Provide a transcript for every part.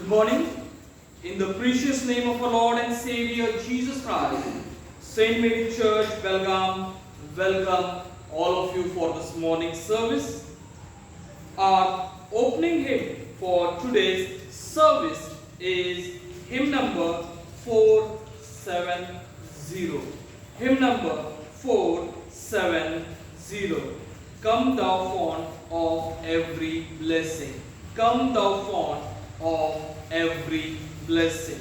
Good morning. In the precious name of our Lord and Savior Jesus Christ, Saint Mary Church, welcome all of you for this morning service. Our opening hymn for today's service is hymn number 470. Hymn number 470. Come thou fount of every blessing. Come thou fount of every blessing.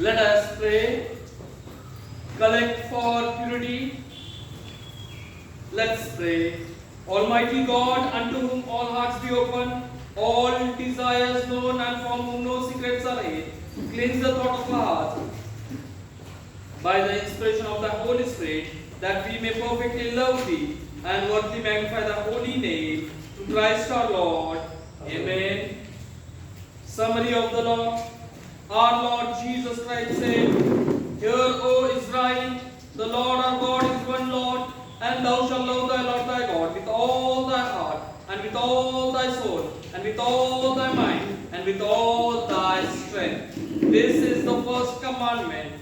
Let us pray. Collect for purity. Let's pray. Almighty God, unto whom all hearts be open, all desires known and from whom no secrets are hid, cleanse the thought of our hearts by the inspiration of the Holy Spirit, that we may perfectly love Thee and worthily magnify Thy holy name, through Christ our Lord. Amen. Summary of the Law. Our Lord Jesus Christ said, Hear, O Israel, the Lord our God is one Lord, and thou shalt love thy Lord thy God with all thy heart, and with all thy soul, and with all thy mind, and with all thy strength. This is the first commandment,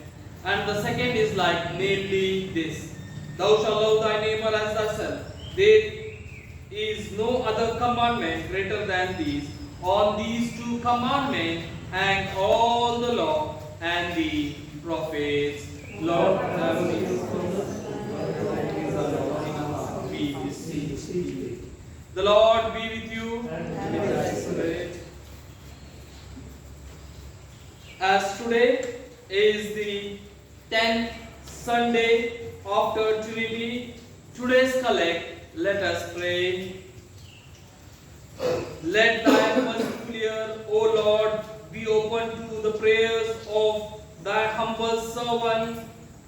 and the second is like, namely this, Thou shalt love thy neighbor as thyself. There is no other commandment greater than these. On these two commandments hang all the law and the prophets. Lord, have mercy. We beseech Thee. The Lord be with you. And with thy spirit. As today is the 10th Sunday after Trinity, today's collect, let us pray. Let thy merciful ear, O Lord, be open to the prayers of thy humble servant,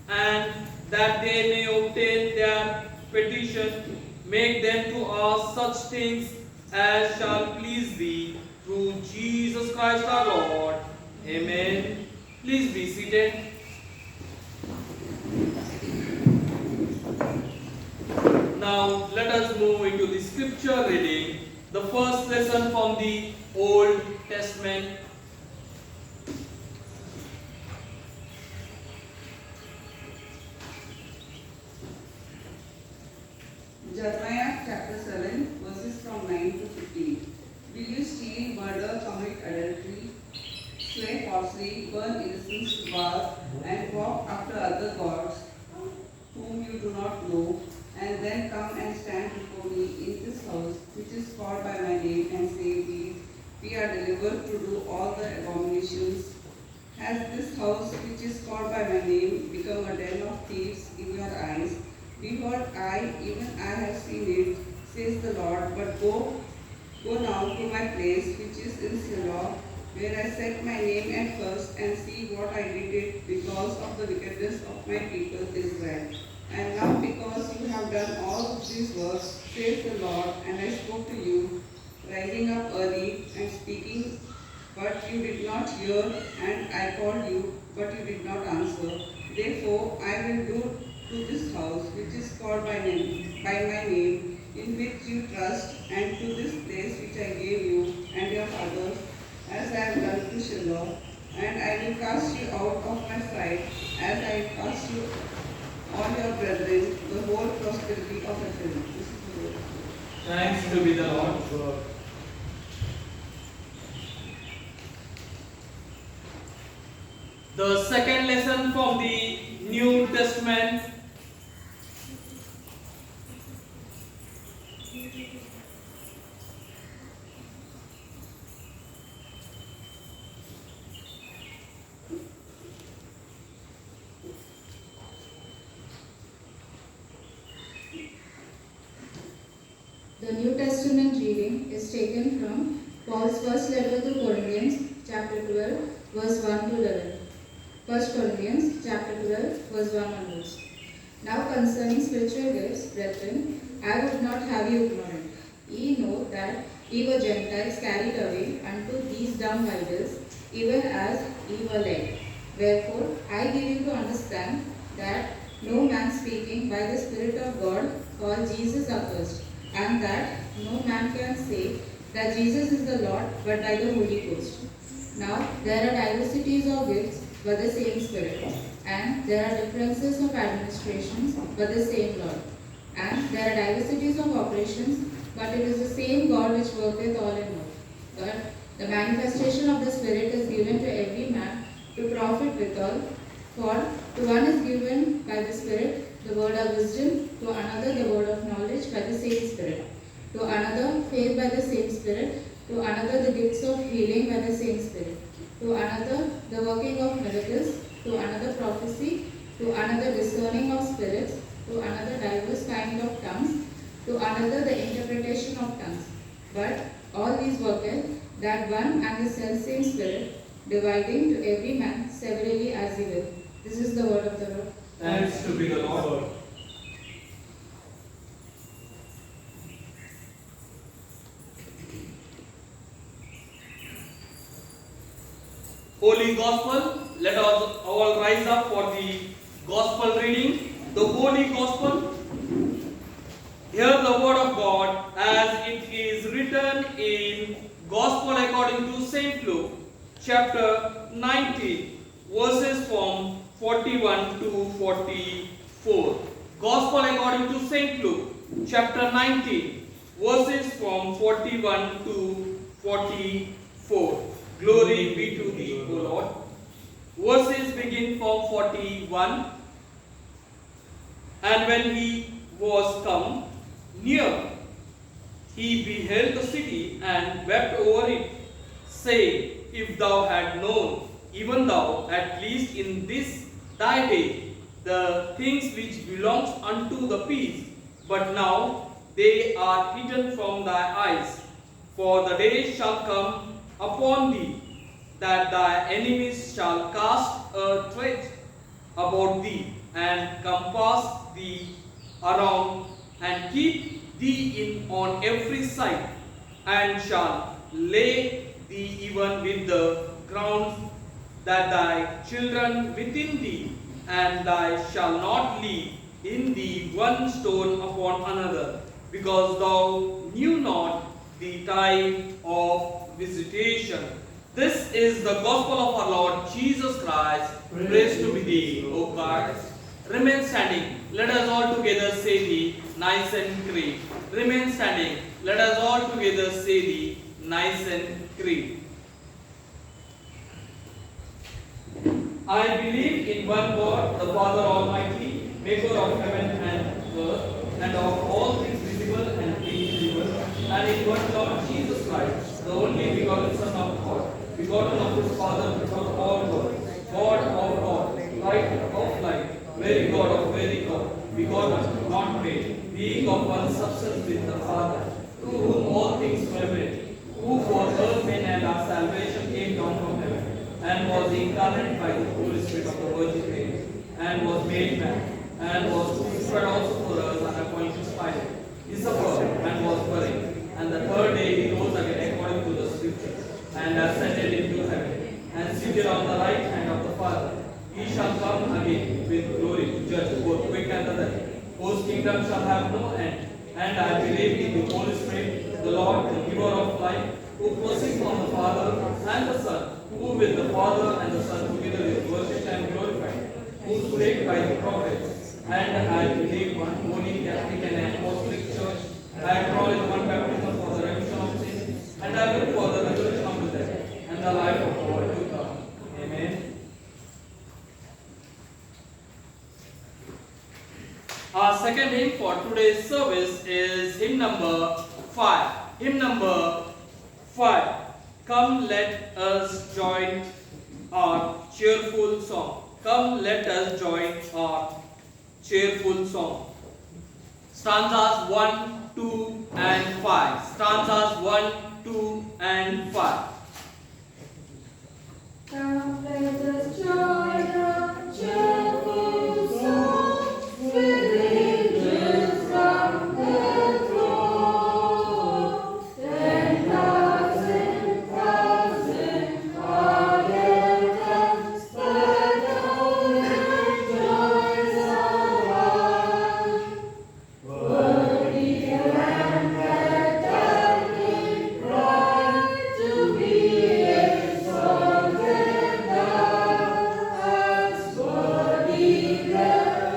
and that they may obtain their petition. Make them to ask such things as shall please thee, through Jesus Christ our Lord. Amen. Please be seated. Now let us move into the scripture reading. The first lesson from the Old Testament. Jeremiah chapter 7, verses from 9 to 15. Will you steal, murder, commit adultery, swear falsely, burn incense to Baal, and walk after other gods whom you do not know, and then come and stand before me in this house, which is called by my name, and say, We are delivered to do all the abominations? Has this house, which is called by my name, become a den of thieves in your eyes? Behold, even I have seen it, says the Lord. But go now to my place, which is in Shiloh, where I set my name at first, and see what I did it because of the wickedness of my people Israel. And now because you have done all of these works, says the Lord, and I spoke to you, rising up early and speaking, but you did not hear, and I called you, but you did not answer. Therefore I will do to this house, which is called by my name, in which you trust, and to this place which I gave you and your fathers, as I have done to Shiloh, and I will cast you out of my sight, as I cast you all your brethren, the whole prosperity of Ephraim. This is the word. Thanks to be the Lord. The second lesson from the New Testament. The New Testament reading is taken from Paul's first letter to Corinthians, chapter 12, verse 1 to 11. 1 Corinthians, chapter 12, verse 1 onwards. Now concerning spiritual gifts, brethren, I would not have you ignorant. Ye know that ye were Gentiles carried away unto these dumb idols, even as ye were led. Wherefore I give you to understand that no man speaking by the Spirit of God called Jesus accursed, and that no man can say that Jesus is the Lord but by the Holy Ghost. Now there are diversities of gifts, but the same Spirit. And there are differences of administrations, but the same Lord. And there are diversities of operations, but it is the same God which worketh all in all. But the manifestation of the Spirit is given to every man to profit withal. For to one is given by the Spirit the word of wisdom, to another the word of knowledge by the same Spirit, to another faith by the same Spirit, to another the gifts of healing by the same Spirit, to another the working of miracles, to another prophecy, to another discerning of spirits, to another diverse kind of tongues, to another the interpretation of tongues. But all these worketh that one and the selfsame Spirit, dividing to every man severally as he will. This is the word of the Lord. Thanks to be the Lord. Holy Gospel, let us all rise up for the Gospel reading. The Holy Gospel. Hear the word of God as it is written in Gospel according to St. Luke, chapter 19, verses from 41 to 44. Gospel according to St. Luke, chapter 19, verses from 41 to 44. Glory be to thee, O Lord. Verses begin from 41. And when he was come near, he beheld the city and wept over it, saying, If thou had known, even thou, at least in this thy day, the things which belongs unto the peace, but now they are hidden from thy eyes. For the day shall come upon thee, that thy enemies shall cast a threat about thee, and compass thee around, and keep thee in on every side, and shall lay thee even with the ground, that thy children within thee, and thy shall not leave in thee one stone upon another, because thou knew not the time of visitation. This is the gospel of our Lord Jesus Christ. Praise to be thee, O God. Remain standing. Let us all together say the Nicene Creed. Remain standing. Let us all together say the Nicene Creed. I believe in one God, the Father Almighty, maker of heaven and earth, and of all things visible and invisible, and in one Lord Jesus Christ, the only begotten Son of God, begotten of his Father before all world, God of all, light of light, very God of very God, begotten, not made, being of one substance with the Father, through whom all things were made, who for earth men and our salvation came down from heaven, and was incarnate by the Holy Spirit of the Virgin Mary, and was made man, and was crucified also for us, and appointed Pilate. He suffered and was buried, and the third day he rose again according to the scriptures, and ascended into heaven, and seated on the right hand of the Father. He shall come again with glory to judge both quick and the dead, whose kingdom shall have no end. And I believe in the Holy Spirit, the Lord, the giver of life, who proceeds from the Father and the Son, who with the Father and the Son together is worshipped and glorified, who spake by the prophets. And I believe one holy Catholic and Apostolic Church. I acknowledge one baptism for the remission of sins, and I look for the resurrection of the dead and the life of the world to come. Amen. Our second hymn for today's service is hymn number 5. Hymn number 5. Come, let us join our cheerful song. Come, let us join our cheerful song. Stanzas 1, 2, and 5. Stanzas 1, 2, and 5. Come, let us join our cheerful song with angels from the throne. 10,000 are yet but all their joys are one. Worthy the Lamb that died in pride to be exalted thus. Worthy the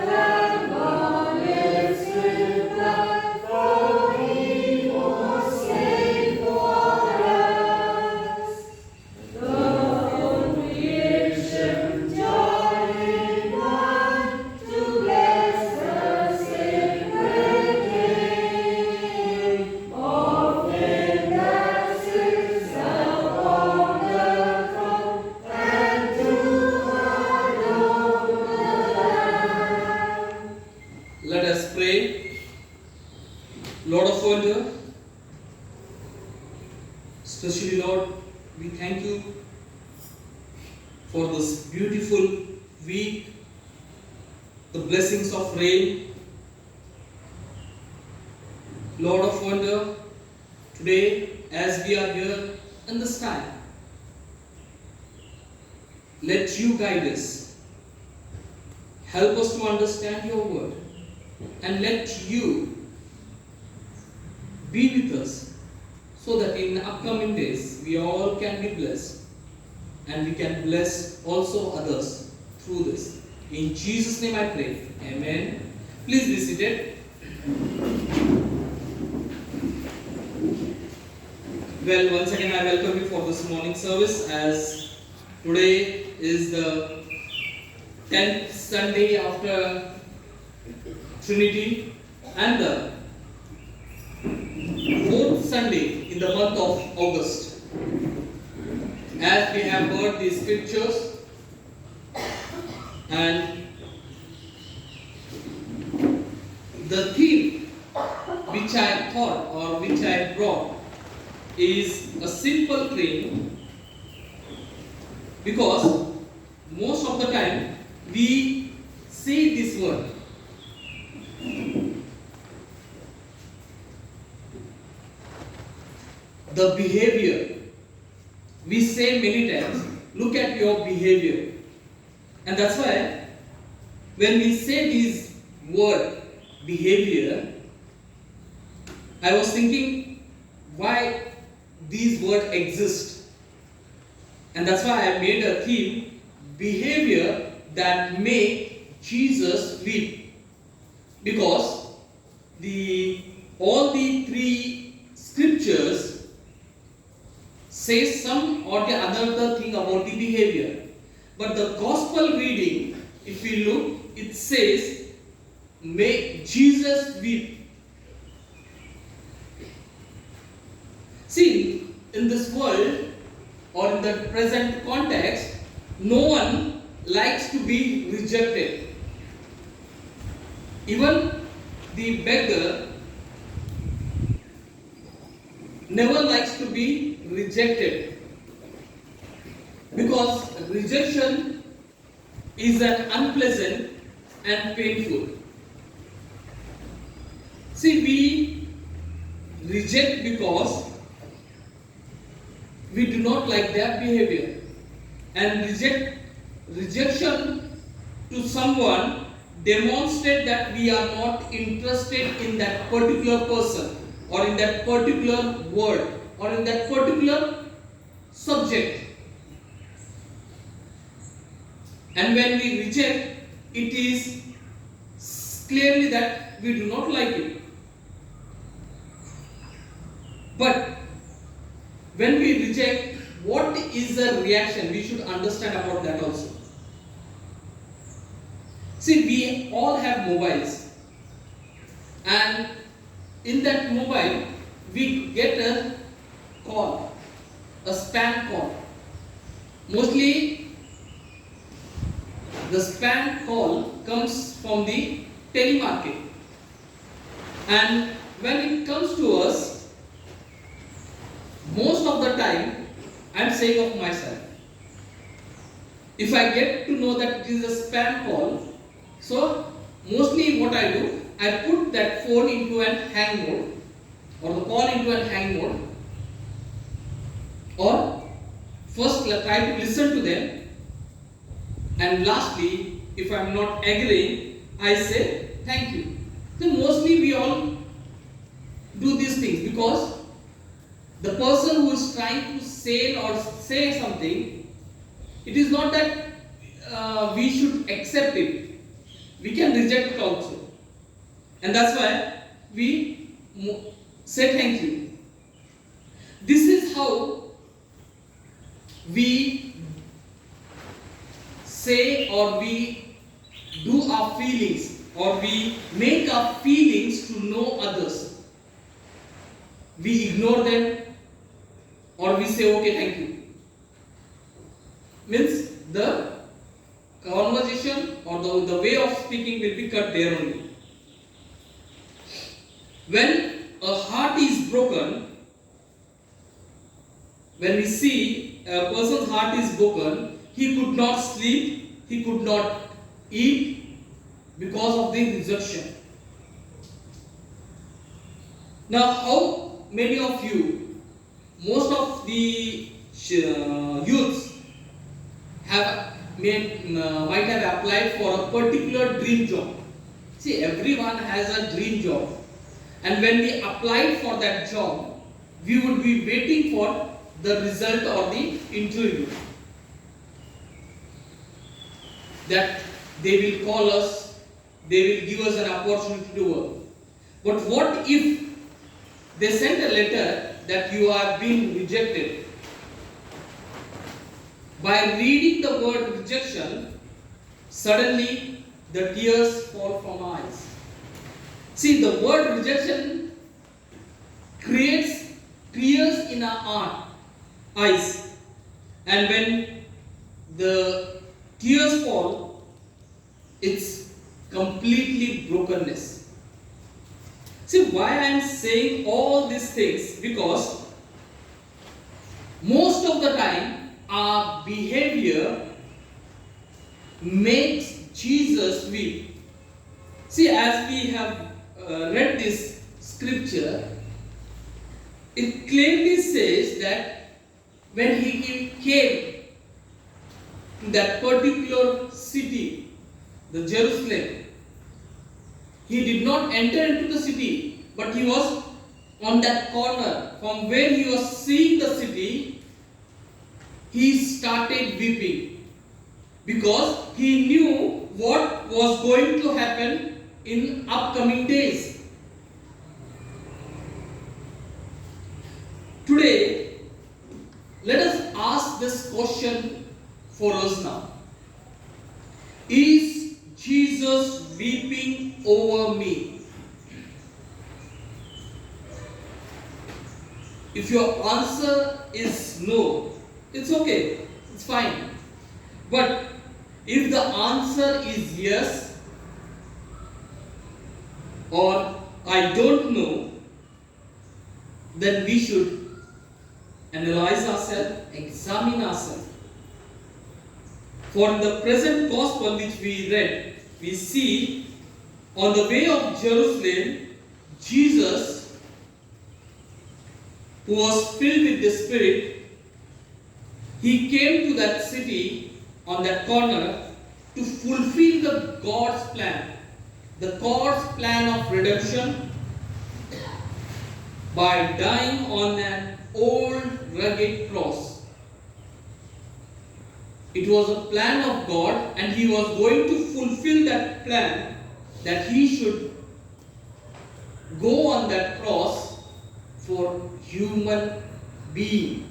Lamb on its swift blood, for He was slain for us. The whole creation joining one to bless the sacred name of Him that sits upon the throne, and to adore the Lamb. Let us pray. Lord of wonder, especially Lord, we thank you for this beautiful week, the blessings of rain. Lord of wonder, today as we are here in this time, let you guide us. Help us to understand your word, and let you be with us so that in upcoming days we all can be blessed, and we can bless also others through this. In Jesus' name I pray. Amen. Please be seated. Well, once again I welcome you for this morning service, as today is the 10th Sunday after Trinity and the 4th Sunday in the month of August. As we have heard the scriptures, and the theme which I thought or which I brought is a simple theme, because most of the time we say this word. The behavior. We say many times, look at your behavior. And that's why when we say this word behavior, I was thinking why these words exist. And that's why I made a theme, behavior that make Jesus weep. Because all the three scriptures says some or the other thing about the behavior. But the gospel reading, if we look, it says, make Jesus weep. See, in this world or in the present context, no one likes to be rejected. Even the beggar never likes to be rejected, because rejection is an unpleasant and painful. See, we reject because we do not like their behavior, and rejection to someone demonstrate that we are not interested in that particular person or in that particular word or in that particular subject. And when we reject, it is clearly that we do not like it. But when we reject, what is the reaction? We should understand about that also. See, we all have mobiles, and in that mobile we get a call, a spam call. Mostly the spam call comes from the telemarket, and when it comes to us, most of the time, I am saying of myself, if I get to know that it is a spam call, so mostly what I do, I put that phone into an hang mode, or the call into an hang mode, or first try to listen to them, and lastly, if I am not agreeing, I say thank you. So mostly we all do these things because the person who is trying to sell or say something, it is not that we should accept it. We can reject it also. And that's why we say thank you. This is how we say or we do our feelings, or we make our feelings to know others. We ignore them, or we say okay, thank you. Means the conversation or the way of speaking will be cut there only. When a heart is broken, when we see a person's heart is broken, he could not sleep, he could not eat because of the rejection. Now, how many of you, most of the youths might have applied for a particular dream job. See, everyone has a dream job, and when we applied for that job, we would be waiting for the result or the interview, that they will call us, they will give us an opportunity to work. But what if they sent a letter that you are being rejected? By reading the word rejection, suddenly the tears fall from our eyes. See, the word rejection creates tears in our eyes, and when the tears fall, it's completely brokenness. See, why I am saying all these things? Because most of the time our behavior makes Jesus weep. See, as we have read this scripture, it clearly says that when he came to that particular city, the Jerusalem, he did not enter into the city, but he was on that corner. From where he was seeing the city, he started weeping, because he knew what was going to happen in upcoming days. Today, let us ask this question for us now. Is Jesus weeping over me? If your answer is no, it's okay, it's fine. But if the answer is yes, or I don't know, then we should analyze ourselves, examine ourselves. For in the present gospel which we read, we see on the way of Jerusalem, Jesus, who was filled with the Spirit, he came to that city on that corner to fulfill the God's plan of redemption by dying on an old rugged cross. It was a plan of God, and he was going to fulfill that plan, that he should go on that cross for human being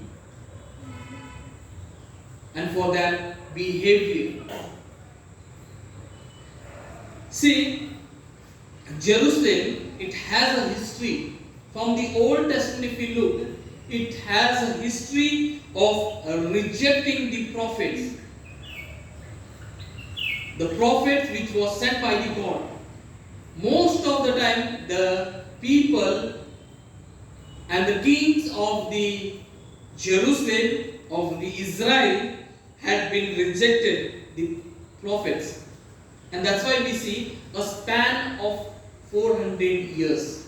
and for that behavior. See, Jerusalem, it has a history. From the Old Testament, if you look, it has a history of rejecting the prophets. The prophet which was sent by the God. Most of the time, the people and the kings of the Jerusalem, of the Israel, had been rejected the prophets. And that's why we see a span of 400 years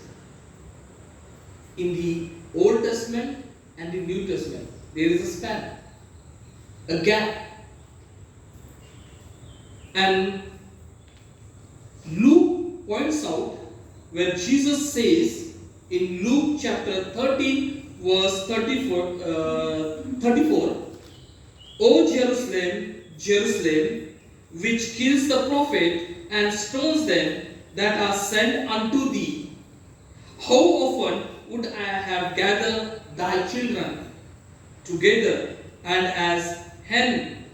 in the Old Testament and the New Testament. There is a span, a gap. And Luke points out where Jesus says in Luke chapter 13 verse 34, O Jerusalem, Jerusalem, which kills the prophet and stones them that are sent unto thee. How often would I have gathered thy children together, and as hen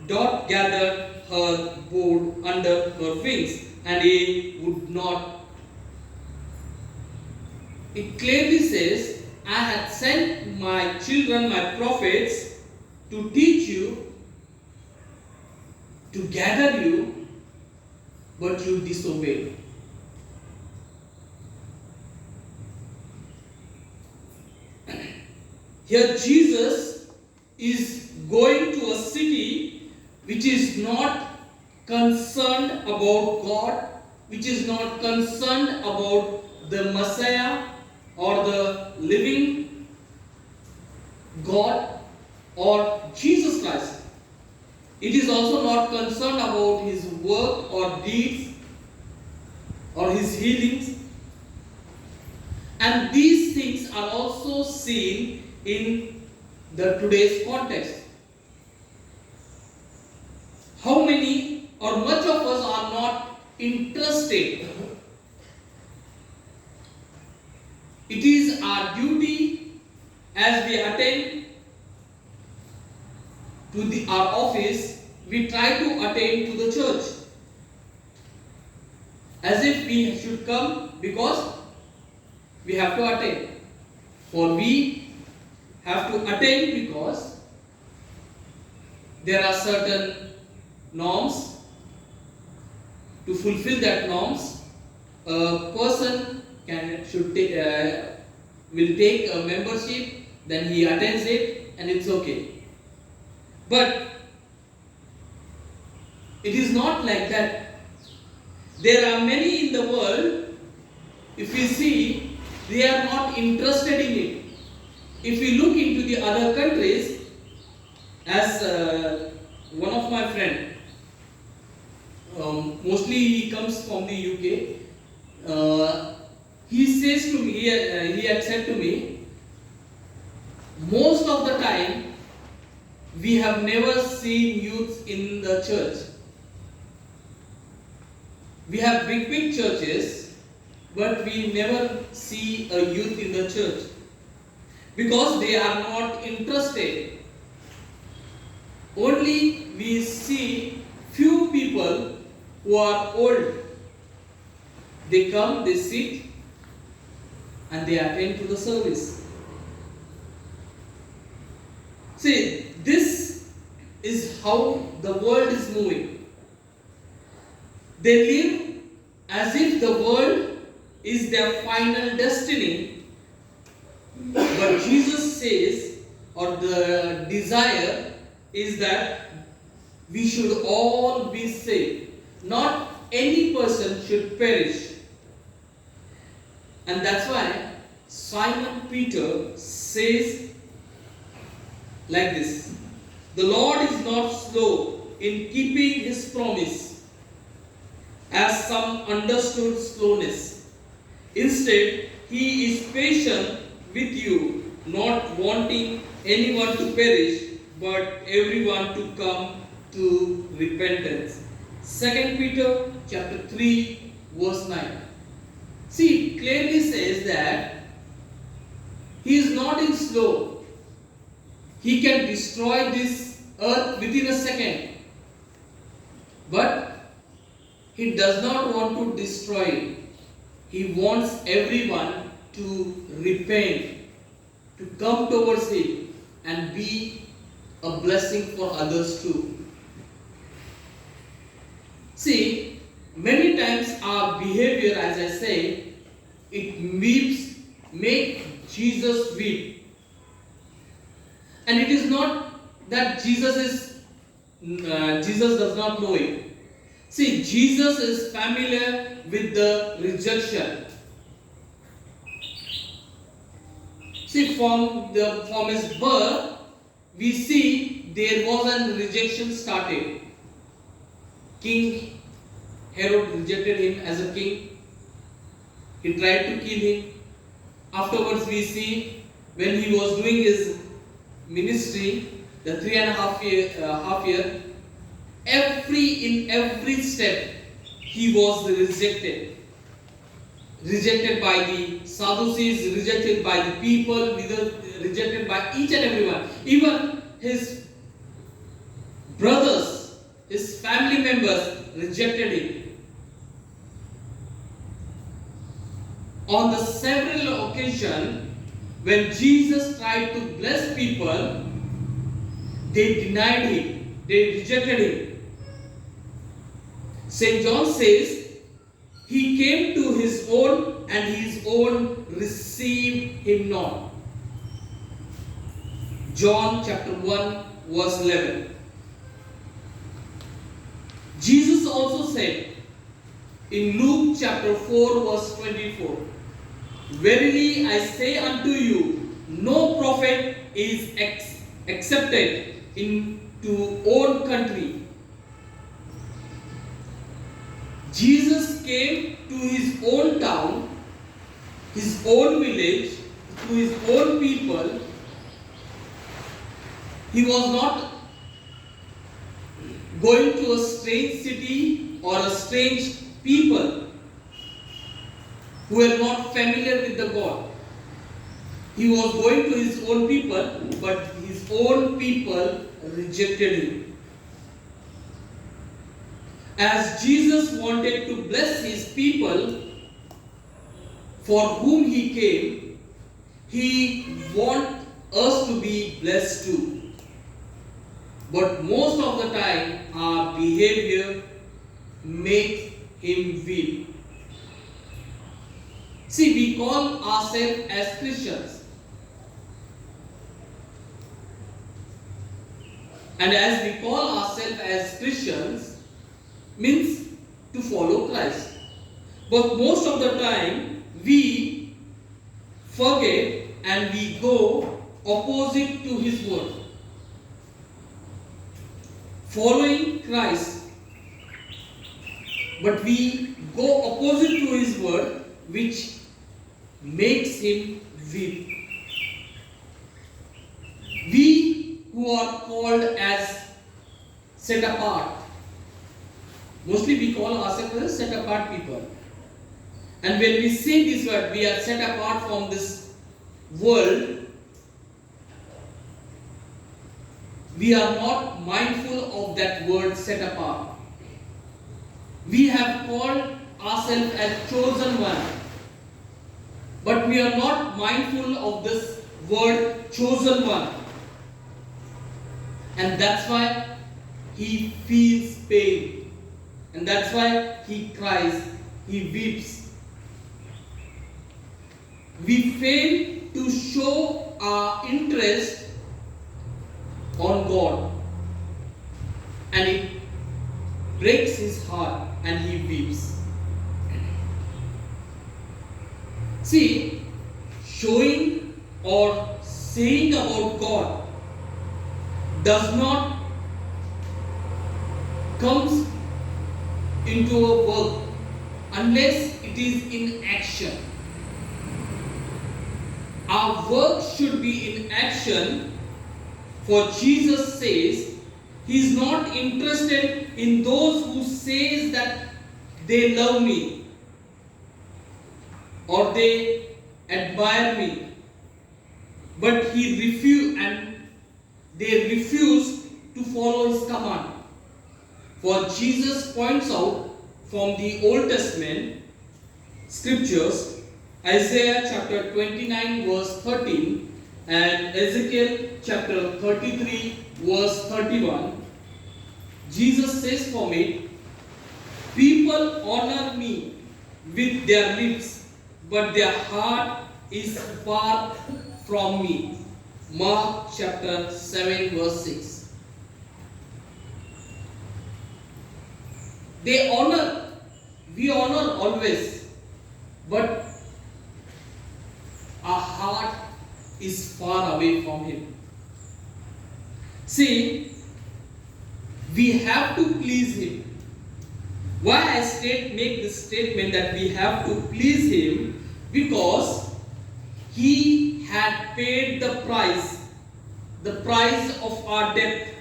doth gather her brood under her wings, and ye would not. It clearly says, I had sent my children, my prophets, to teach you, to gather you, but you disobeyed. Here Jesus is going to a city which is not concerned about God, which is not concerned about the Messiah or the living God or Jesus Christ. It is also not concerned about his work or deeds or his healings. And these things are also seen in the today's context. How many or much of us are not interested? It is our duty as we attend to our office, we try to attend to the church as if we should come because we have to attend, or we have to attend because there are certain norms. To fulfill that norms, a person will take a membership, then he attends it, and it's okay. But it is not like that. There are many in the world, if we see, they are not interested in it. If we look into the other countries, as one of my friend, mostly he comes from the UK, he says to me, he had said to me, most of the time we have never seen youth in the church. We have big churches, but we never see a youth in the church because they are not interested. Only we see few people who are old. They come, they sit, and they attend to the service. See, this is how the world is moving. They live as if the world is their final destiny. But Jesus says, or the desire is that we should all be saved. Not any person should perish. And that's why Simon Peter says like this: the Lord is not slow in keeping his promise, as some understood slowness. Instead, he is patient with you, not wanting anyone to perish, but everyone to come to repentance. 2 Peter chapter 3 verse 9. See, it clearly says that he is not in slow. He can destroy this earth within a second. But he does not want to destroy it. He wants everyone to repent, to come towards him and be a blessing for others too. See, many times our behavior, as I say, it make Jesus weep. And it is not that Jesus does not know it. See, Jesus is familiar with the rejection. See, from his birth, we see there was a rejection started. King Herod rejected him as a king. He tried to kill him. Afterwards, we see when he was doing his ministry, the 3.5 year, in every step he was rejected. Rejected by the Sadducees, rejected by the people, rejected by each and everyone. Even his brothers, his family members rejected him. On the several occasions when Jesus tried to bless people, they denied him, they rejected him. St. John says, he came to his own and his own received him not. John chapter 1 verse 11. Jesus also said in Luke chapter 4 verse 24, verily I say unto you, no prophet is accepted into own country. Jesus came to his own town, his own village, to his own people. He was not going to a strange city or a strange people who were not familiar with the God. He was going to his own people, but his own people rejected him. As Jesus wanted to bless his people for whom he came, he wants us to be blessed too. But most of the time, our behavior makes him weep. See, we call ourselves as Christians. And as we call ourselves as Christians, means to follow Christ. But most of the time, we forget and we go opposite to his word. Following Christ, but we go opposite to his word, which makes him weep. We who are called as set apart, mostly we call ourselves as set apart people. And when we say this word, we are set apart from this world, we are not mindful of that word set apart. We have called ourselves as chosen one, but we are not mindful of this word chosen one. And that's why he feels pain. And that's why he cries, he weeps. We fail to show our interest on God. And it breaks his heart and he weeps. See, showing or saying about God does not comes into a work unless it is in action. Our work should be in action, for Jesus says he is not interested in those who says that they love me or they admire me, but they refuse to follow his command. For Jesus points out from the Old Testament scriptures, Isaiah chapter 29 verse 13 and Ezekiel chapter 33 verse 31, Jesus says from it, people honor me with their lips, but their heart is far from me. Mark chapter 7 verse 6. We honor always, but our heart is far away from him. See, we have to please him. Why I make this statement that we have to please him? Because he had paid the price of our debt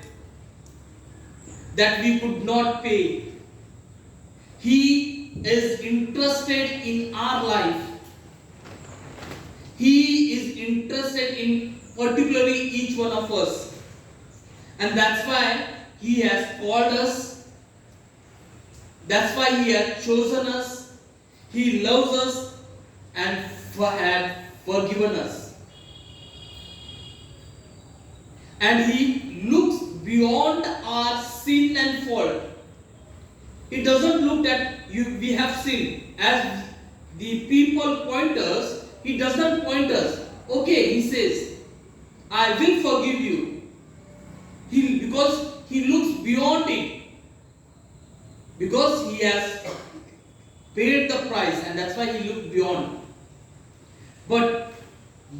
that we could not pay. He is interested in our life. He is interested in particularly each one of us. And that's why he has called us. That's why he has chosen us. He loves us and had forgiven us. And he looks beyond our sin and fault. It doesn't look that we have sinned. As the people point us, he doesn't point us. Okay, he says, I will forgive you. Because he looks beyond it. Because he has paid the price, and that's why he looked beyond. But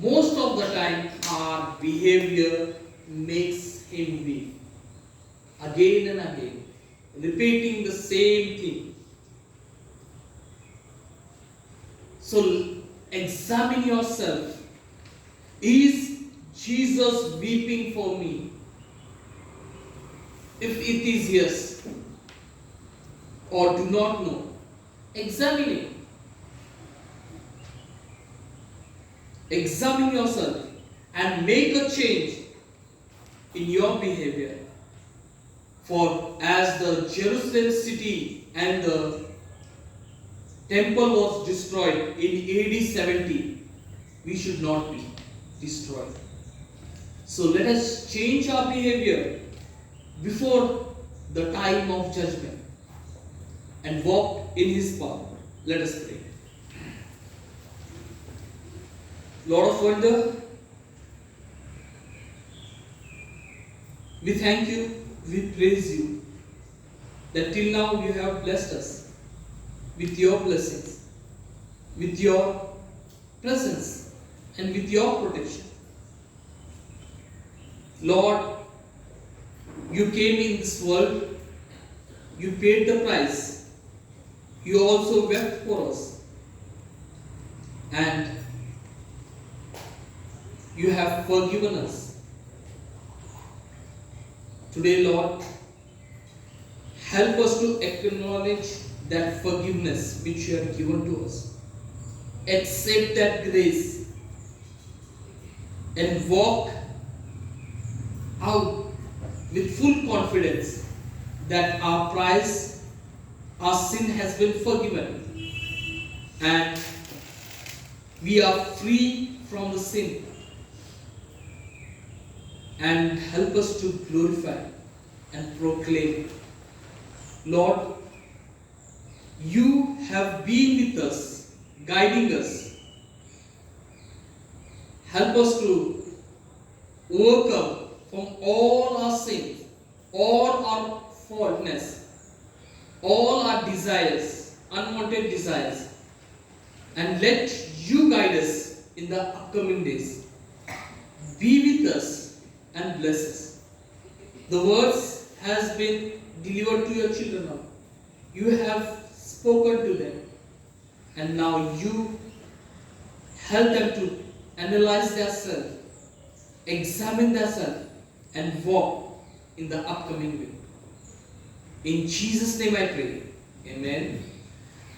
most of the time, our behavior makes him weep. Again and again, repeating the same thing. So examine yourself. Is Jesus weeping for me? If it is yes, or do not know, examine it. Examine yourself and make a change in your behavior. For as the Jerusalem city and the temple was destroyed in AD 70, we should not be destroyed. So let us change our behavior before the time of judgment and walk in his path. Let us pray. Lord of wonder, we thank you, we praise you that till now you have blessed us with your blessings, with your presence and with your protection. Lord, you came in this world, you paid the price, you also wept for us, and you have forgiven us. Today, Lord, help us to acknowledge that forgiveness which you have given to us. Accept that grace and walk out with full confidence that our price, our sin has been forgiven and we are free from the sin. And help us to glorify and proclaim. Lord, you have been with us, guiding us. Help us to overcome from all our sins, all our faultness, all our desires, unwanted desires, and let you guide us in the upcoming days. Be with us and bless us. The words has been delivered to your children now. You have spoken to them, and now you help them to analyze themselves, examine themselves, and walk in the upcoming way. In Jesus' name I pray. Amen.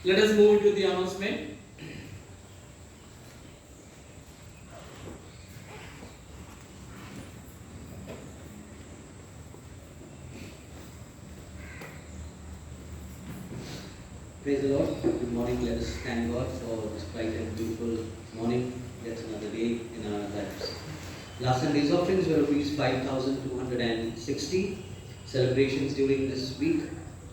Let us move into the announcement. Praise the Lord. Good morning. Let us thank God for this bright and beautiful morning. Yet another day in our lives. Last Sunday's offerings were rupees 5,260. Celebrations during this week.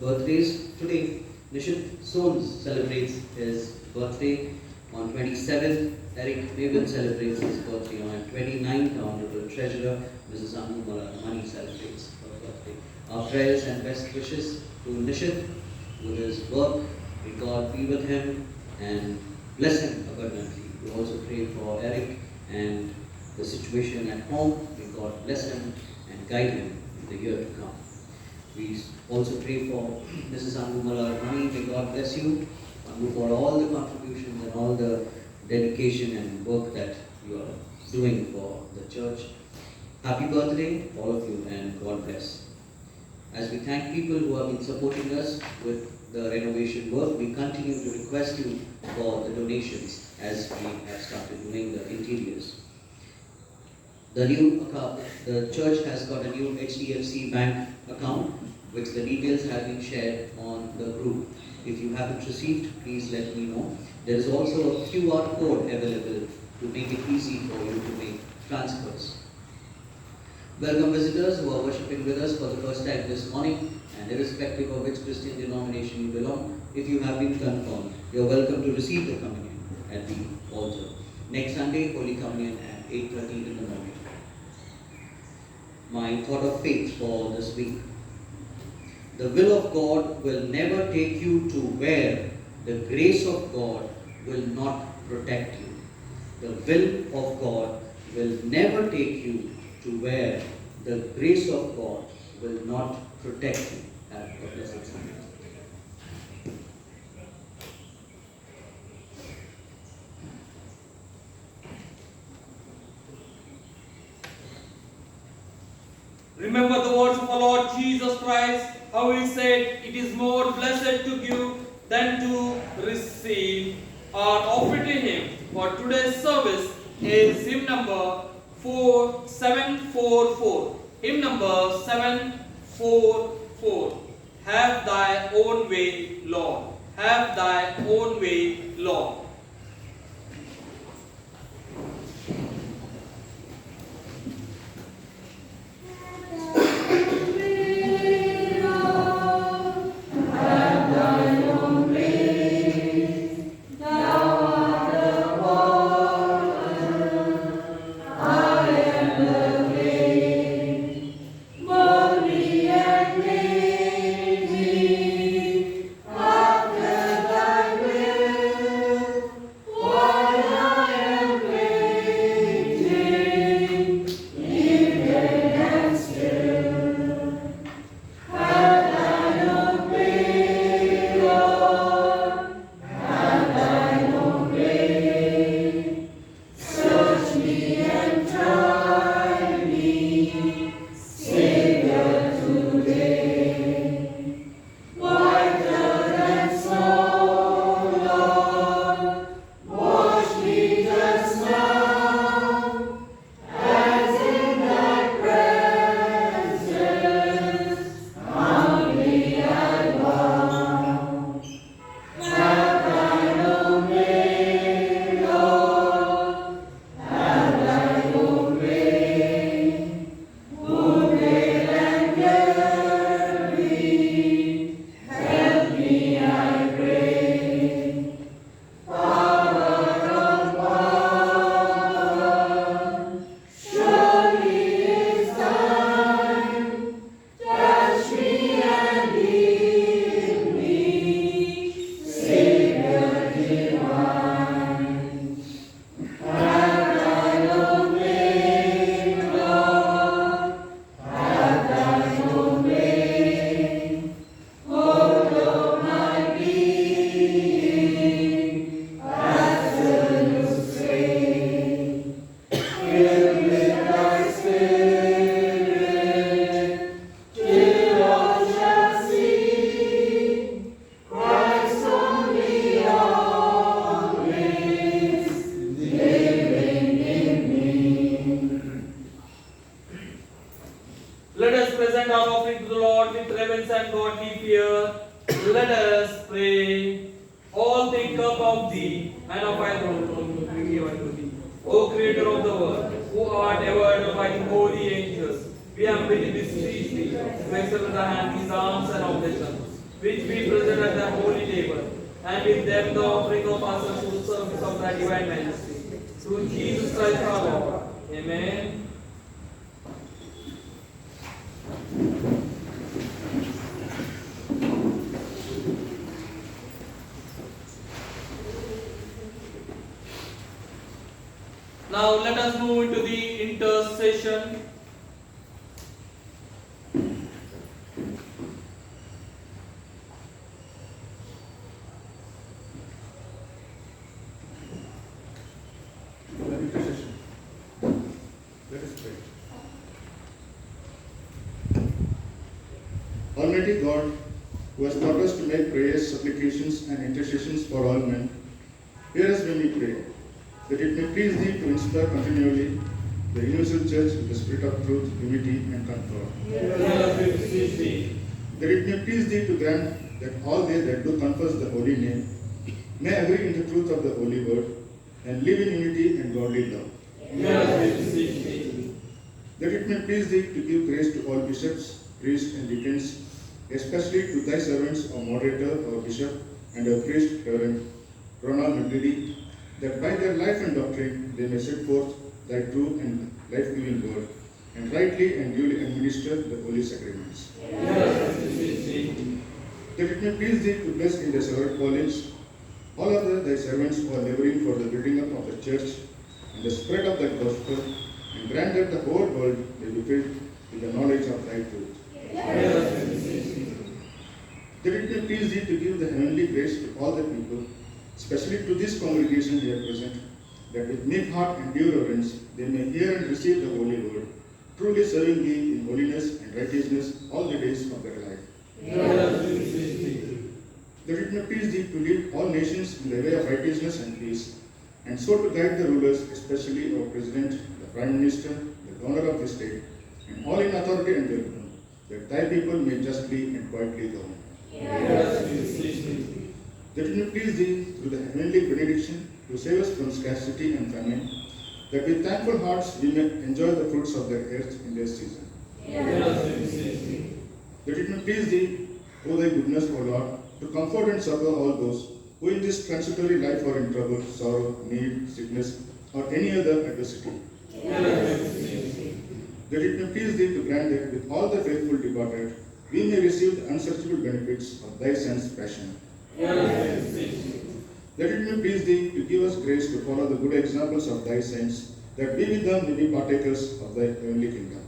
Birthdays today. Nishit Sons celebrates his birthday on 27th. Eric Maven celebrates his birthday on 29th. Our Honorable Treasurer Mrs. Anu Mani celebrates her birthday. Our prayers and best wishes to Nishit with his work. May God be with him and bless him abundantly. We also pray for Eric and the situation at home. May God bless him and guide him in the year to come. We also pray for Mrs. Anu Mani. May God bless you, Anu, for all the contributions and all the dedication and work that you are doing for the church. Happy birthday, all of you, and God bless. As we thank people who have been supporting us with the renovation work, we continue to request you for the donations as we have started doing the interiors. The church has got a new HDFC Bank account, which the details have been shared on the group. If you haven't received, please let me know. There is also a QR code available to make it easy for you to make transfers. Welcome visitors who are worshipping with us for the first time this morning, and irrespective of which Christian denomination you belong, if you have been confirmed, you are welcome to receive the communion at the altar. Next Sunday, Holy Communion at 8:30 in the morning. My thought of faith for this week. The will of God will never take you to where the grace of God will not protect you. The will of God will never take you to where the grace of God will not protect you. Have a blessed Sunday. Remember the words of our Lord Jesus Christ, how he said, it is more blessed to give than to receive. Our offering to him for today's service is hymn number 744. Hymn number 744. Have thy own way, Lord. Have thy own way, Lord. God with reverence and godly fear. Let us pray. All think up of thee, and of thy throne, bring me unto thee. O Creator of the world, who art ever by the holy angels, we humbly beseech thee to accept the hand, these alms and oblations, which we present at thy holy table, and with them the offering of our full service of thy divine majesty. Through Jesus Christ our Lord. Amen. Now let us move into the intercession. The intercession. Let us pray. Almighty God, who has taught us to make prayers, supplications, and intercessions for all men, hear us when we pray, that it may please Thee to inspire continually the universal church with the spirit of truth, unity, and concord. That it may please Thee to grant that all they that do confess the holy name may agree in the truth of the holy word and live in unity and godly love. That it may please Thee to give grace to all bishops, priests, and deacons, especially to Thy servants, our moderator, our bishop, and our priest, Reverend Ronald McGrady, that by their life and doctrine they may set forth Thy true and life-giving word, and rightly and duly administer the holy sacraments. That it may please Thee to bless in their several callings all other Thy servants who are laboring for the building up of the church and the spread of Thy gospel, and grant that the whole world may be filled with the knowledge of Thy truth. That it may please Thee to give the heavenly grace to all the people, especially to this congregation here present, that with meek heart and due reverence they may hear and receive the holy word, truly serving Thee in holiness and righteousness all the days of their life. That it may please Thee to lead all nations in the way of righteousness and peace, and so to guide the rulers, especially our President, the Prime Minister, the Governor of the state, and all in authority and judgment, that Thy people may justly and quietly govern. That it may please Thee, through the heavenly benediction, to save us from scarcity and famine, that with thankful hearts we may enjoy the fruits of the earth in their season. That it may please Thee, O Thy goodness, O Lord, to comfort and succor all those who in this transitory life are in trouble, sorrow, need, sickness, or any other adversity. That it may please Thee to grant that with all the faithful departed, we may receive the unsearchable benefits of Thy Son's passion. That it may please Thee to give us grace to follow the good examples of Thy saints, that we with them may be partakers of Thy heavenly kingdom.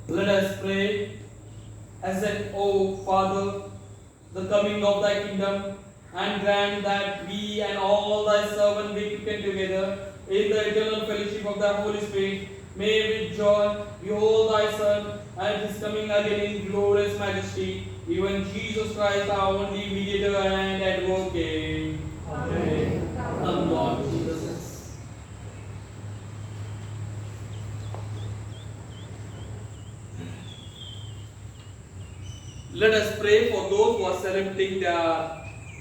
Let us pray. Accept, O Father, the coming of Thy kingdom, and grant that we and all Thy servants be quickened together in the eternal fellowship of Thy Holy Spirit, may with joy behold Thy Son and His coming again in glorious majesty, even Jesus Christ, our only mediator and advocate. Amen. Come, Lord Jesus. Let us pray for those who are celebrating their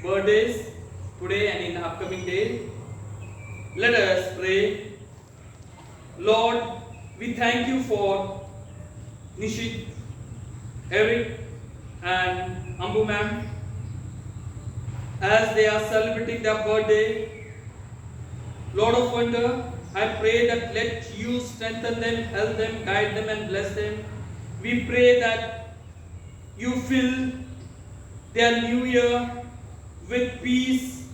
birthdays today and in the upcoming day. Let us pray. Lord, we thank You for Nishit, Eric, and Ambu ma'am as they are celebrating their birthday. Lord of wonder, I pray that let You strengthen them, help them, guide them, and bless them. We pray that You fill their new year with peace,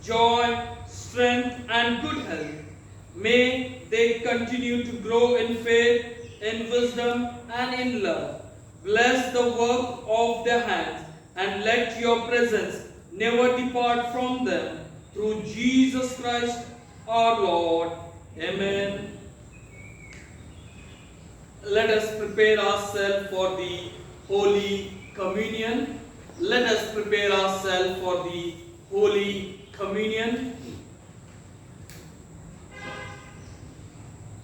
joy, strength, and good health. May they continue to grow in faith, in wisdom, and in love. Bless the work of their hands, and let Your presence never depart from them. Through Jesus Christ our Lord. Amen. Let us prepare ourselves for the Holy Communion. Let us prepare ourselves for the Holy Communion.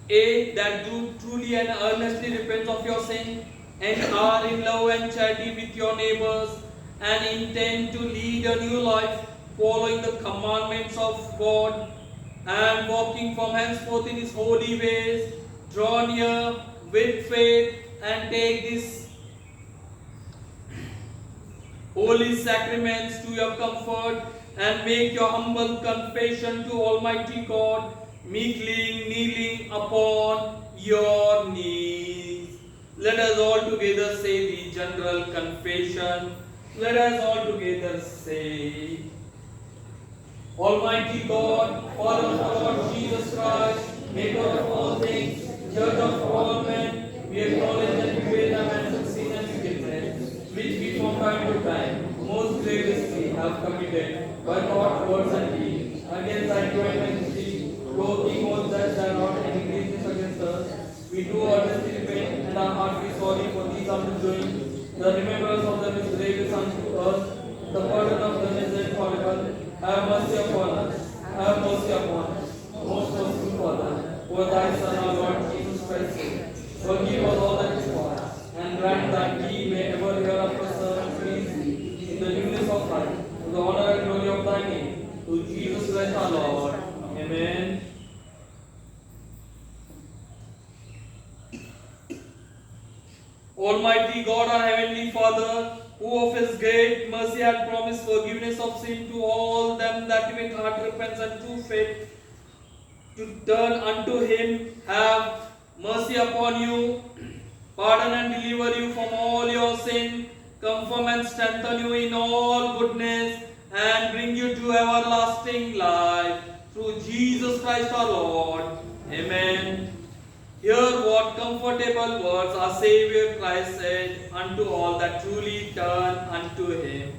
A, that do truly and earnestly repent of your sin. and are in love and charity with your neighbors, and intend to lead a new life, following the commandments of God, and walking from henceforth in His holy ways, draw near with faith, and take these holy sacraments to your comfort, and make your humble confession to Almighty God, meekly kneeling upon your knees. Let us all together say the general confession. Let us all together say, Almighty God, Father of our Lord Jesus Christ, Maker of all things, Judge of all men, we acknowledge that we bear the hands of sin and wickedness, which we from time to time most grievously have committed by thought, words, and deeds, against thy divine majesty, provoking all that are not any greatness against us. We do earnestly repent and are heartily sorry for these wrongdoings. The remembrance of them is grievous unto us. The burden of them is then forever. Have mercy upon us. Have mercy upon us. Most merciful Father, for thy Son, our Lord Jesus Christ, forgive us all that is past, and grant that we may ever hear of your servants please in the newness of life, to the honor and glory of thy name, through Jesus Christ our Lord. Amen. Almighty God, our Heavenly Father, who of His great mercy had promised forgiveness of sin to all them that with heart repents and true faith to turn unto Him, have mercy upon you, pardon and deliver you from all your sin, confirm and strengthen you in all goodness, and bring you to everlasting life, through Jesus Christ our Lord. Amen. Hear what comfortable words our Savior Christ said unto all that truly turn unto Him.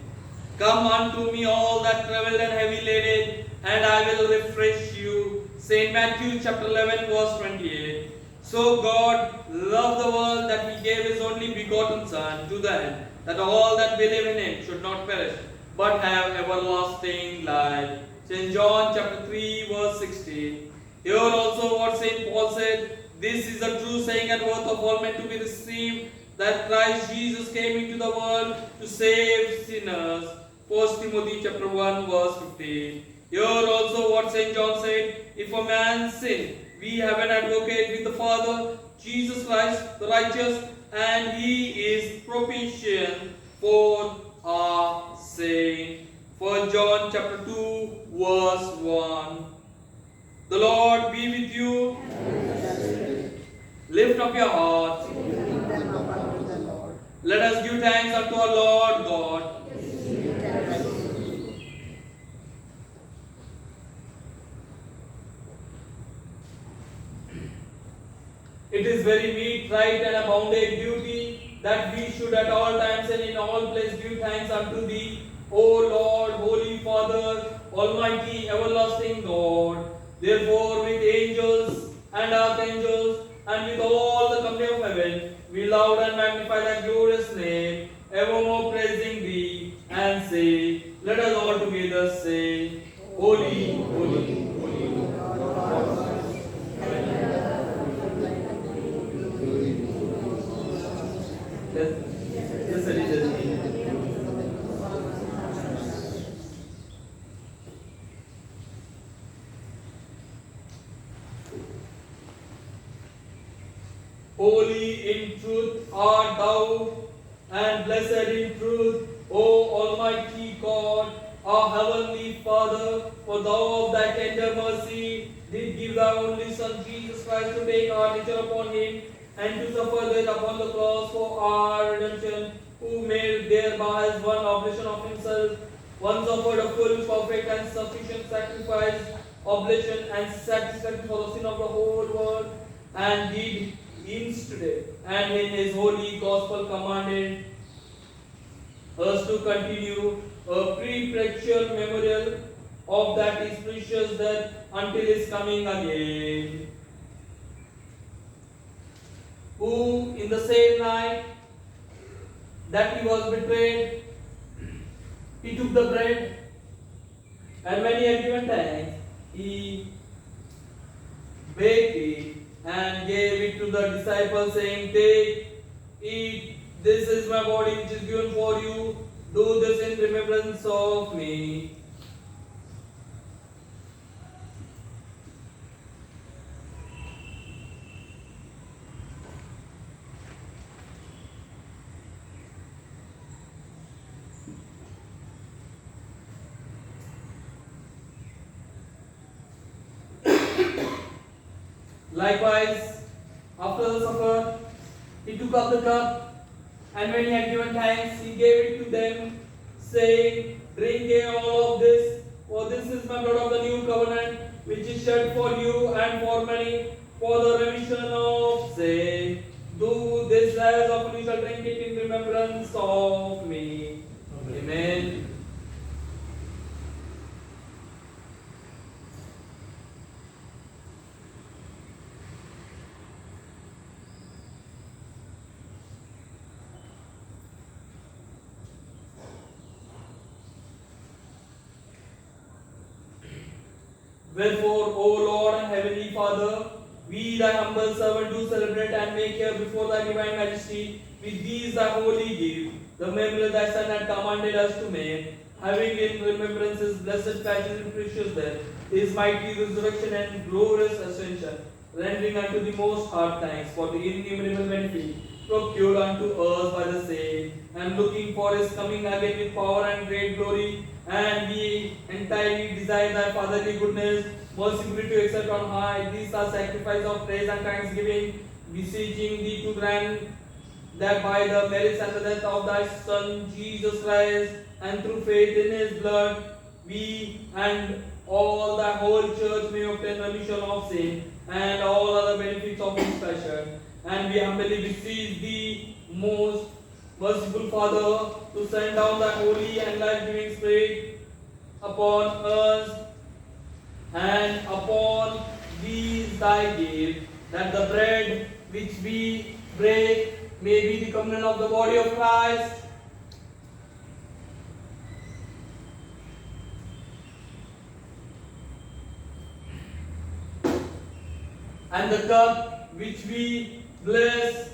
Come unto me all that travel and heavy laden, and I will refresh you. St. Matthew chapter 11 verse 28. So God loved the world that He gave His only begotten Son, to the end that all that believe in Him should not perish, but have everlasting life. St. John chapter 3 verse 16. Here also what St. Paul said, this is a true saying and worth of all men to be received, that Christ Jesus came into the world to save sinners. 1 Timothy chapter 1 verse 15. Here also what St. John said, if a man sin, we have an advocate with the Father, Jesus Christ the righteous, and He is propitiation for our sin. 1 John chapter 2 verse 1. The Lord be with you. Lift up your hearts. Let us give thanks unto our Lord God. It is very meet, right, and abounded duty that we should at all times and in all places give thanks unto Thee, O Lord, Holy Father, Almighty, everlasting God. Therefore, with angels and archangels, and with all the company of heaven, we loud and magnify Thy glorious name, evermore praising Thee, and say, let us all together say, Holy, holy, holy Lord. Yes, it is. Holy in truth art thou, and blessed in truth, O Almighty God, our Heavenly Father, for thou of thy tender mercy did give thy only Son Jesus Christ to take our nature upon Him, and to suffer death upon the cross for our redemption, who made thereby as one oblation of Himself, once offered a full, perfect, and sufficient sacrifice, oblation and satisfaction for the sin of the whole world, and did institute and in His holy gospel commanded us to continue a perpetual memorial of that His precious death until His coming again. Who in the same night that He was betrayed, He took the bread, and when He had given thanks, He baked it and gave it to the disciples, saying, take, Eat, this is my body which is given for you. Do this in remembrance of me. Likewise, after the supper, he took up the cup, and when he had given thanks, he gave it to them, saying, Drink ye all of this, for this is my blood of the new covenant, which is shed for you and for many, for the remission of sin. Do this as often you shall drink it in remembrance of me. Amen. Wherefore, O Lord and Heavenly Father, we thy humble servant do celebrate and make here before thy divine majesty with these thy holy gift, the memory thy Son had commanded us to make, having in remembrance his blessed passion and precious death, his mighty resurrection and glorious ascension, rendering unto the most heart thanks for the innumerable benefit procured unto us by the same, and looking for his coming again with power and great glory, and we entirely desire thy fatherly goodness, mercifully to accept on high these are sacrifice of praise and thanksgiving, beseeching thee to grant that by the merits and the death of thy Son Jesus Christ, and through faith in his blood, we and all thy whole church may obtain remission of sin and all other benefits of his passion. And we humbly beseech thee, most merciful Father, to send down thy holy and life-giving Spirit upon us and upon these thy gift, that the bread which we break may be the communion of the body of Christ, and the cup which we bless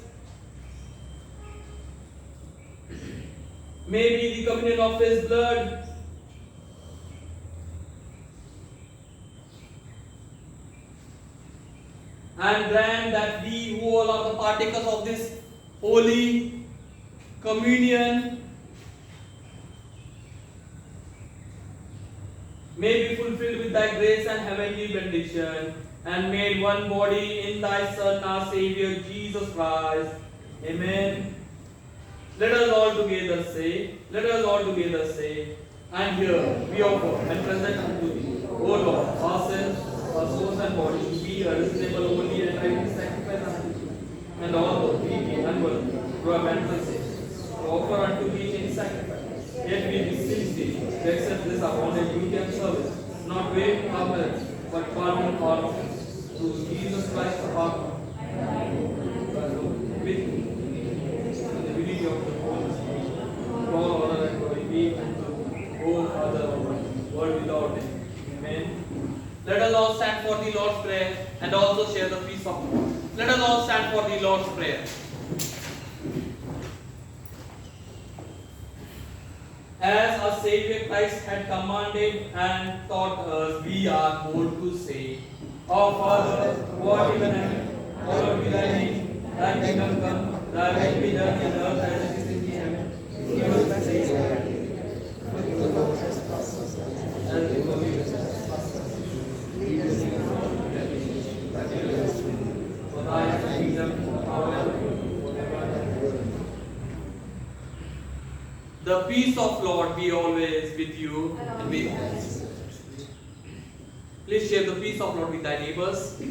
may be the communion of his blood. And grant that we who all are the partakers of this holy communion may be fulfilled with thy grace and heavenly benediction, and made one body in thy Son, our Savior, Jesus Christ. Amen. Let us all together say, and here we offer and present unto thee, O Lord, ourselves, our souls and bodies, to be a reasonable, holy, and righteous sacrifice unto thee, and all the weak and unworthy, through our mental sins, to offer unto thee any sacrifice. Yet we beseech thee to accept this abundant duty and service, not waiving our merits, but pardon our offense. Through Jesus Christ the Father, with the unity of the Holy Spirit, all honor and glory be unto O Father, world without end. Amen. Let us all stand for the Lord's Prayer and also share the peace of God. Let us all stand for the Lord's Prayer. As our Savior Christ had commanded and taught us, we are bold to say, Our Father, who art in heaven, hallowed be thy name. Thy kingdom come, thy will be done in earth as it is in heaven. Give us this day our daily bread, and forgive us our trespasses, as we forgive our trespasses. Lead us not into temptation, but deliver us from evil. For thine is the kingdom, the power, and the glory, forever and ever. The peace of Lord be always with you and with us. Please share the peace of Lord with thy neighbors.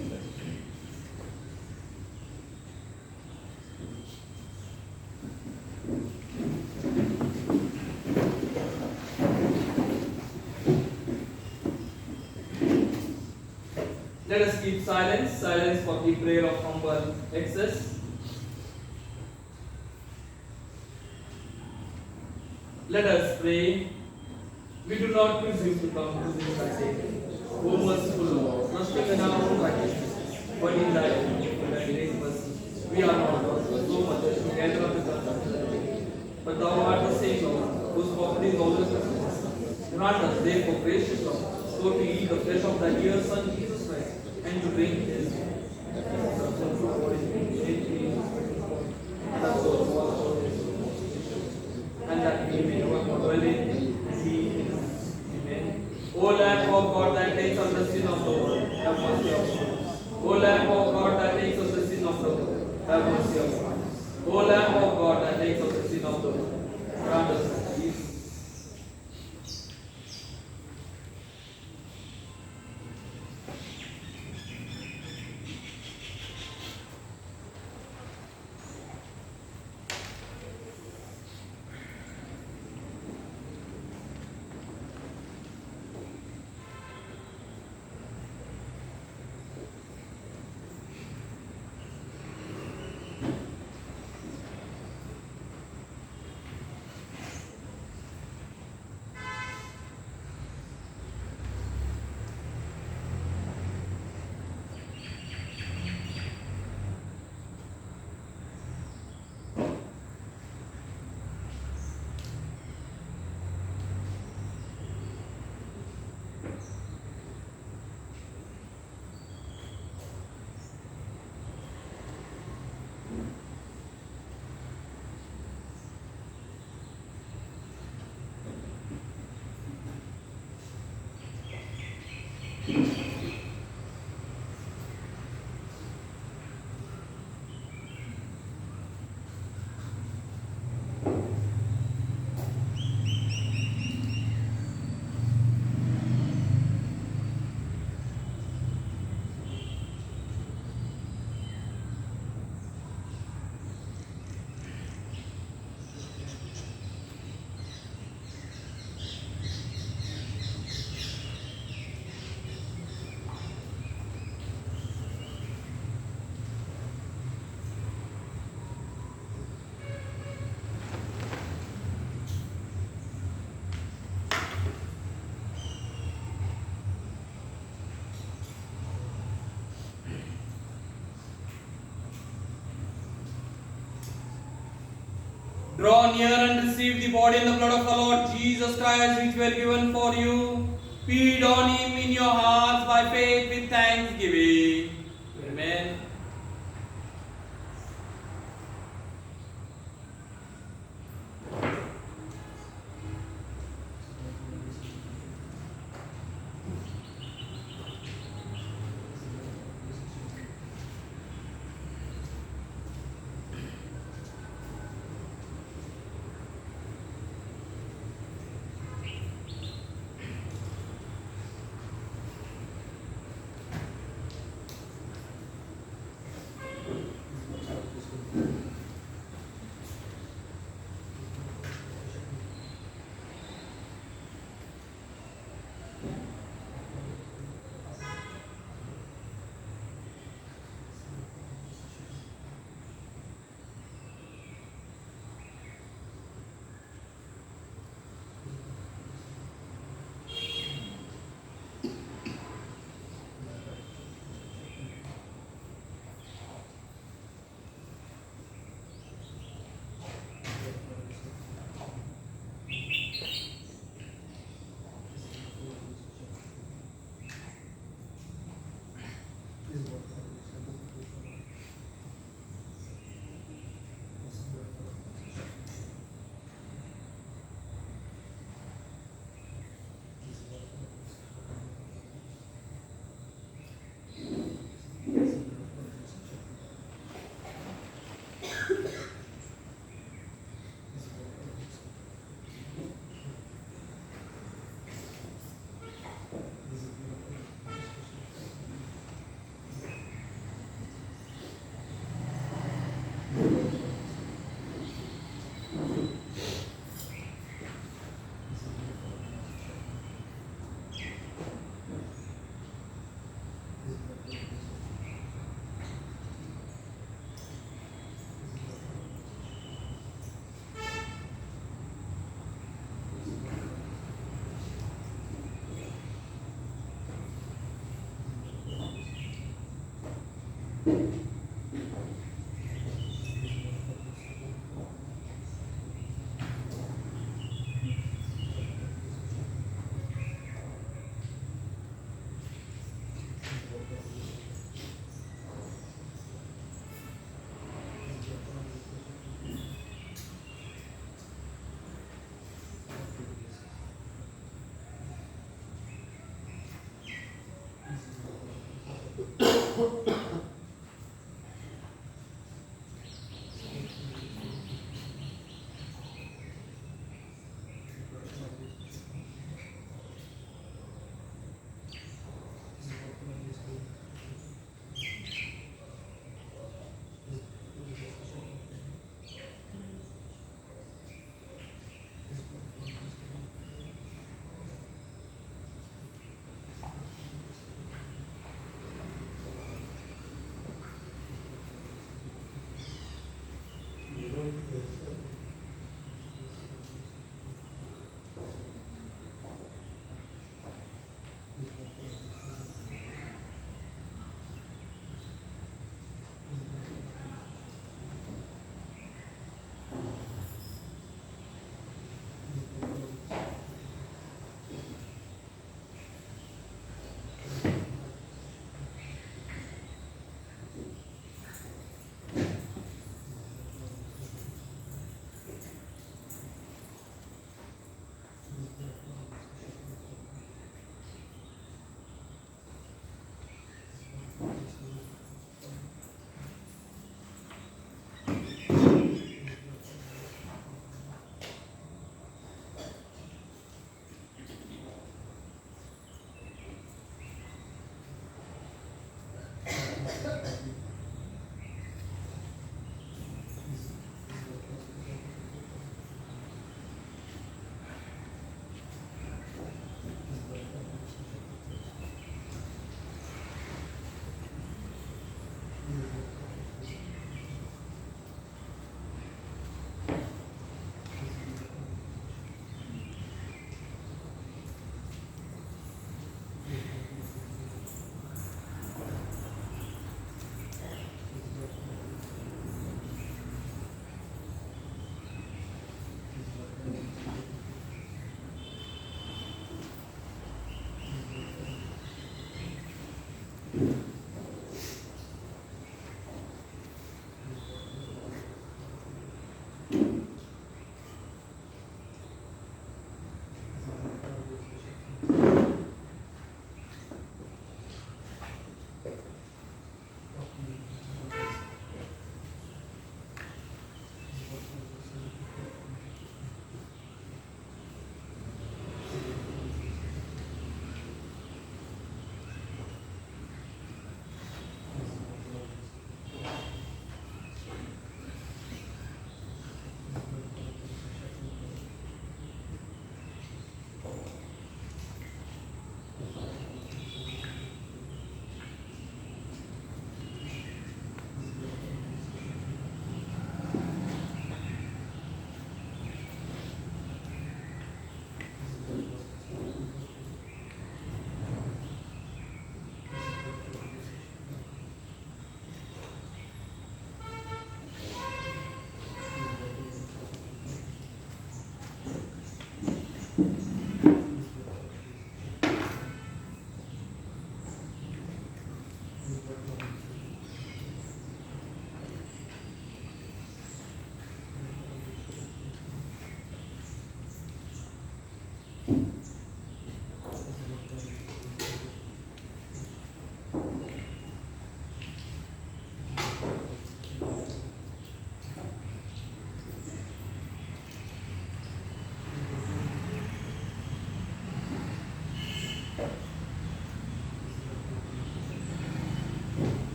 Let us keep silence for the prayer of humble access. Let us pray. We do not presume to come to this thy Savior. O merciful Lord, trusting in our own righteousness, but in thy infinite grace mercy, we are not worthy. so much as to gather up with us. But thou art the same Lord, whose property is always present. Grant us, therefore, gracious Lord, so to eat the flesh of thy dear Son Jesus Christ, and to drink his and that we may never dwell in thee. Amen. O Lamb of God that takes away the sin of the world, have mercy upon us. O Lamb of God that takes away the sin of the world, have mercy upon us. O Lamb of God that takes away the sin of the world, grant us peace. Draw near and receive the body and the blood of our Lord Jesus Christ, which were given for you. Feed on him in your hearts by faith with thanksgiving. Amen.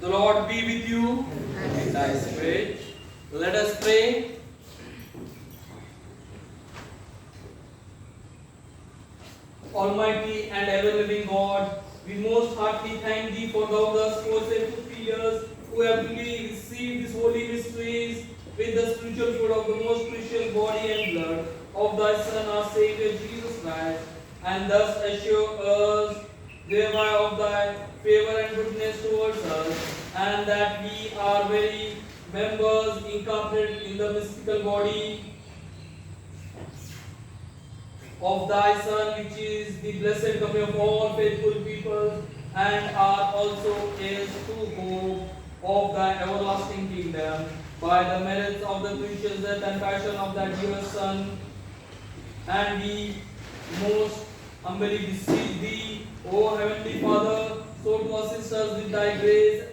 The Lord be with you and thy spirit. Let us pray. Almighty and ever-living God, we most heartily thank Thee for Thou dost forsake failures who have really received these holy mysteries with the spiritual food of the most precious body and blood of Thy Son, our Savior Jesus Christ, and thus assure us thereby of Thy favor and goodness towards us, and that we are very members incorporated in the mystical body of Thy Son, which is the blessed company of all faithful people, and are also heirs to hope of Thy everlasting kingdom, by the merits of the precious death and passion of Thy dear Son. And we most humbly beseech Thee, O Heavenly Father, so to assist us with Thy grace,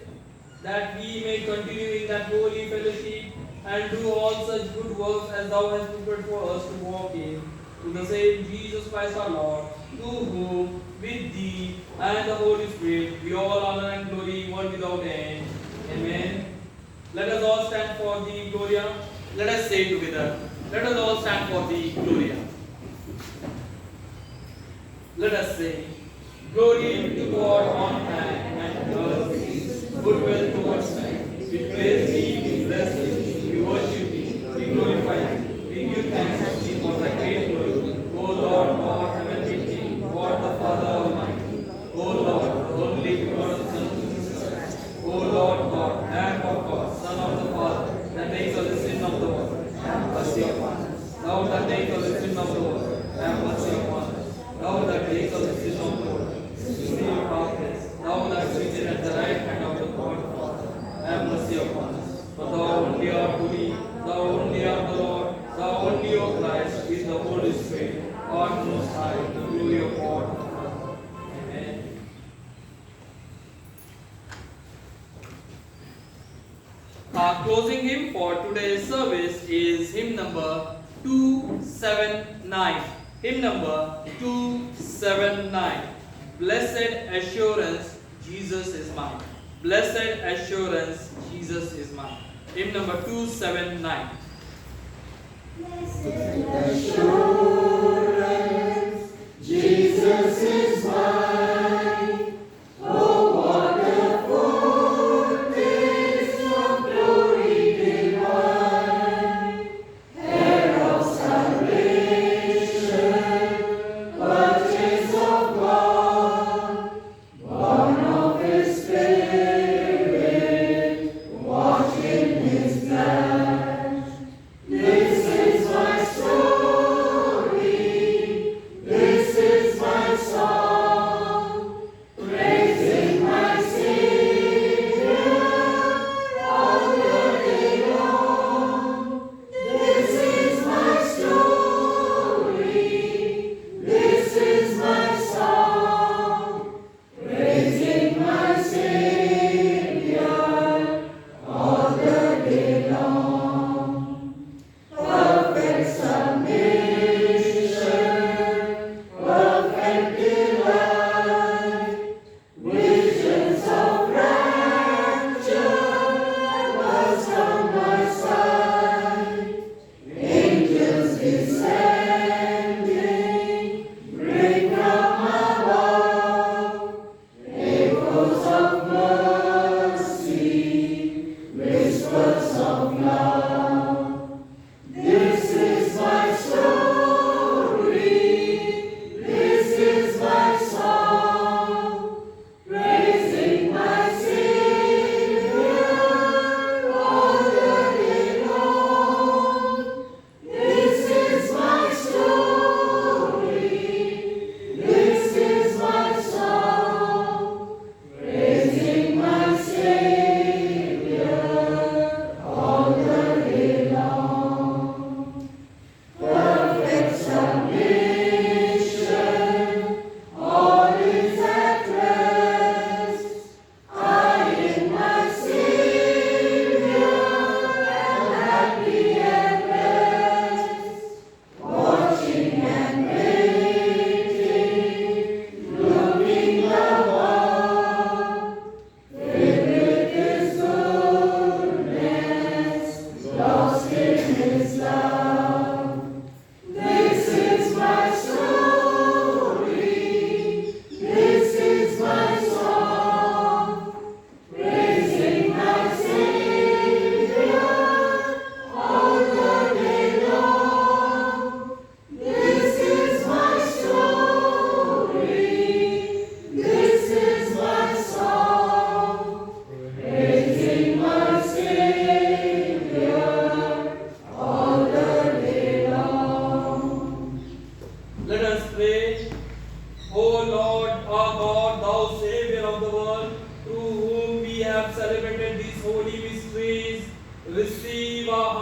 that we may continue in that holy fellowship and do all such good works as Thou hast prepared for us to walk in. To the same Jesus Christ our Lord, to whom, with Thee and the Holy Spirit, be all honor and glory, world without end. Amen. Let us all stand for the Gloria. Let us say together. Let us all stand for the Gloria. Let us say, Glory to God on high, and earth goodwill towards men. We praise Thee, we bless Thee, we worship Thee, we glorify Thee, we give thanks to Thee for Thy great glory. O Lord God, heavenly King, God the Father Almighty, O Lord, the only begotten Son of Jesus Christ, O Lord God, Lamb of God, Son of the Father, that takes away the sin of the world, have mercy upon us. Thou that takes away the sin of the world, have mercy upon us. Thou that takes away the sin of the world, receive our praise. Thou that sittest at the right hand of the God the Father, have mercy upon us. For Thou only art holy, Thou only art the Lord, Thou only, O Christ, is the Holy Spirit, God most high, the glory of God the Father. Amen. Our closing hymn for today's service is hymn number 279. Hymn number 279. Blessed assurance, Jesus is mine. Blessed assurance, Jesus is mine. Hymn number 279. Jesus is mine. Oh, what a foretaste of glory divine, heir of salvation, purchase of God, born of His Spirit, washed in His blood. This is my story.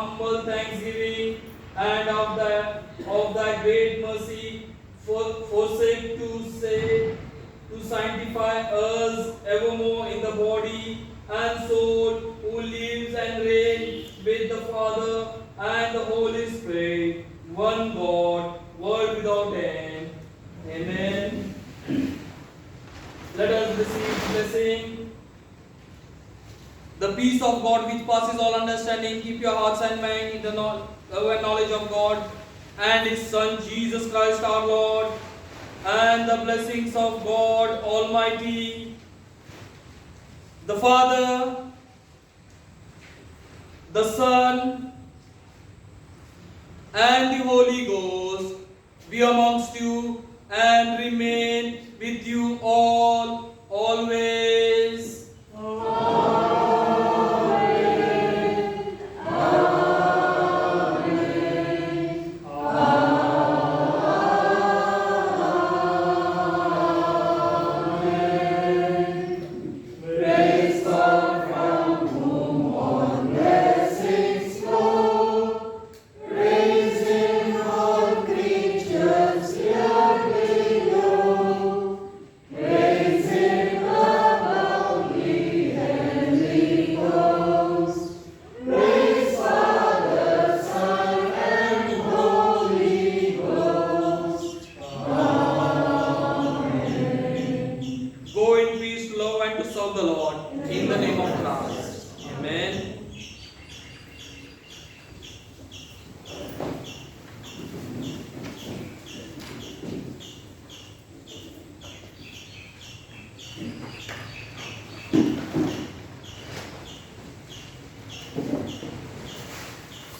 humble thanksgiving, and of thy great mercy, forsake to sanctify us evermore in the body and soul, who lives and reigns with the Father and the Holy Spirit, one God, world without end. Amen. Let us receive blessing. The peace of God which passes all understanding, keep your hearts and mind in the knowledge of God and His Son Jesus Christ our Lord, and the blessings of God Almighty, the Father, the Son, and the Holy Ghost be amongst you and remain with you all always.